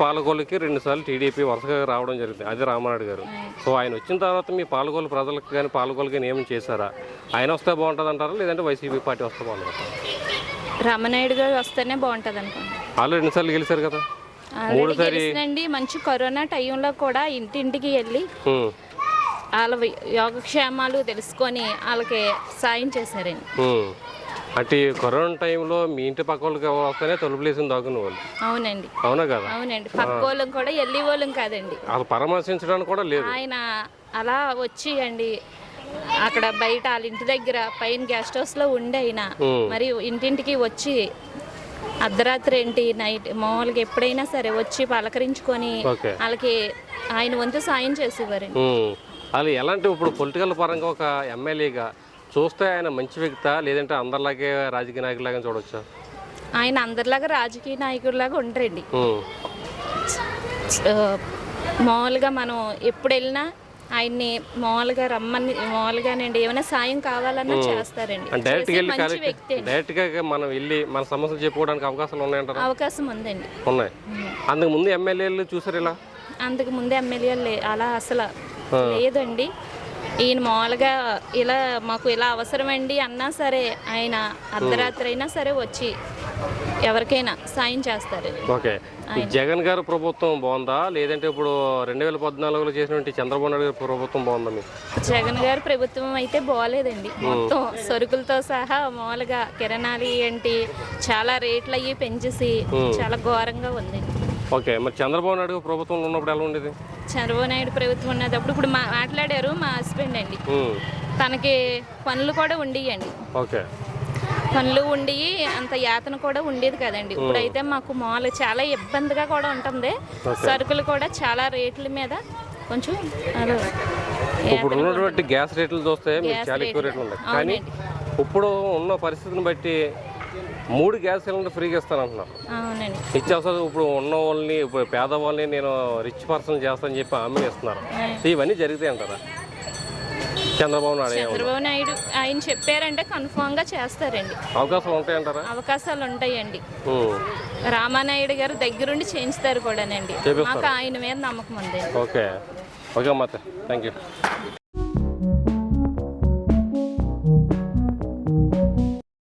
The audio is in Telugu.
పాలకొల్లుకి 2 సార్లు టీడీపీ వరుసగా రావడం జరిగింది, అది రామానాయుడు గారు. సో ఆయన వచ్చిన తర్వాత మీ పాలకొల్లు ప్రజలకు కానీ పాలకొల్లుకి కానీ ఏమైనా చేశారా? ఆయన వస్తే బాగుంటుంది అంటారా, లేదంటే వైసీపీ పార్టీ వస్తే బాగుంటుంది? రామానాయుడు గారు వస్తేనే బాగుంటుంది అనుకోండి. వాళ్ళు 2 సార్లు గెలిచారు కదా, 3 సారి మంచి కరోనా టైంలో కూడా ఇంటింటికి వెళ్ళి వాళ్ళ యోగక్షేమాలు తెలుసుకొని వాళ్ళకి సాయం చేశారండి. అంటే కరోనా టైంలో మీ ఇంటి పక్క వాళ్ళకి వస్తేనే తలుపులేసిన దాకున్న వాళ్ళు. అవునండి. అవునా కదా? అవునండి. పక్క వాళ్ళం కూడా వెళ్ళి వాళ్ళం కాదండి, వాళ్ళు పరామర్శించడానికి కూడా లేదు. ఆయన అలా వచ్చి అండి అక్కడ బయట వాళ్ళ ఇంటి దగ్గర పైన గెస్ట్ హౌస్ లో ఉండి అయినా మరి ఇంటింటికి వచ్చి అర్ధరాత్రి ఏంటి నైట్ మామూలుగా ఎప్పుడైనా సరే వచ్చి పలకరించుకొని వాళ్ళకి ఆయన వంతు సాయం చేసేవారండి. వాళ్ళు ఎలాంటి ఇప్పుడు పొలిటికల్ పరంగా ఒక ఎమ్మెల్యేగా చూస్తే ఆయన మంచి వ్యక్తి, లేదంటే అందరిలాగే రాజకీయ నాయకులాగా చూడొచ్చా? ఆయన అందరిలాగా రాజకీయ నాయకుడిలాగా ఉండరండి. మామూలుగా మనం ఎప్పుడు వెళ్ళినా ఆయన్ని మామూలుగా రమ్మని మామూలుగానండి ఏమైనా సాయం కావాలన్నా చేస్తారండి. డైరెక్ట్ గా మనం వెళ్ళి మన సమస్యలు చెప్పుకోవడానికి అవకాశాలు ఉన్నాయంటారా? అవకాశం ఉందండి. ఉన్నాయి. అంతకు ముందు ఎమ్మెల్యేలు చూసారు ఇలా? అంతకు ముందు ఎమ్మెల్యేలు అలా అసలు లేదండి. ఈయన మామూలుగా ఇలా మాకు ఇలా అవసరమండి అన్నా సరే ఆయన అర్ధరాత్రి అయినా సరే వచ్చి ఎవరికైనా సాయం చేస్తారు. ఓకే. జగన్ గారు ప్రభుత్వం బాగుందా, లేదంటే ఇప్పుడు 2014లో చేసినటువంటి చంద్రబాబు నాయుడు గారి ప్రభుత్వం బాగుందా మీకు? జగన్ గారి ప్రభుత్వం అయితే బాగోలేదండి. మొత్తం సరుకులతో సహా మామూలుగా కిరణాలు ఏంటి చాలా రేట్లు అయ్యి పెంచేసి చాలా ఘోరంగా ఉంది. ఓకే. మరి చంద్రబాబు నాయుడు ప్రభుత్వంలో ఉన్నప్పుడు ఎలా ఉండేది? చంద్రబాబు నాయుడు ప్రభుత్వం ఉన్నప్పుడు ఇప్పుడు మాట్లాడారు మా హస్బెండ్ అండి, తనకి పనులు కూడా ఉండేయండి. ఓకే. పనులు ఉండి అంత యాతన కూడా ఉండేది కదండి. ఇప్పుడైతే మాకు మామూలు చాలా ఇబ్బందిగా కూడా ఉంటుంది. సరుకులు కూడా చాలా రేట్ల మీద కొంచెం ఇప్పుడు ఉన్నటువంటి గ్యాస్ రేట్లు చూస్తే చాలా ఎక్కువ రేట్లు ఉన్నాయి. కానీ ఇప్పుడు ఉన్న పరిస్థితిని బట్టి 3 గ్యాస్ సిలిండర్ ఫ్రీగా ఇస్తానంటున్నారు. అవునండి. ఇచ్చేస్తారు. ఇప్పుడు ఉన్న వాళ్ళని ఇప్పుడు పేదవాళ్ళని నేను రిచ్ పర్సన్ చేస్తానని చెప్పి హామీ ఇస్తున్నారు. ఇవన్నీ జరుగుతాయి అంటారా? చంద్రబాబు నాయుడు ఆయన చెప్పారంటే కన్ఫామ్ గా చేస్తారండి. అవకాశాలు ఉంటాయంటారా? అవకాశాలు ఉంటాయండి. రామానాయుడు గారు దగ్గరుండి చేయిస్తారు కూడానండి. మాకు ఆయన మీద నమ్మకం ఉంది. ఓకే. ఓకే అమ్మ, థ్యాంక్ యూ.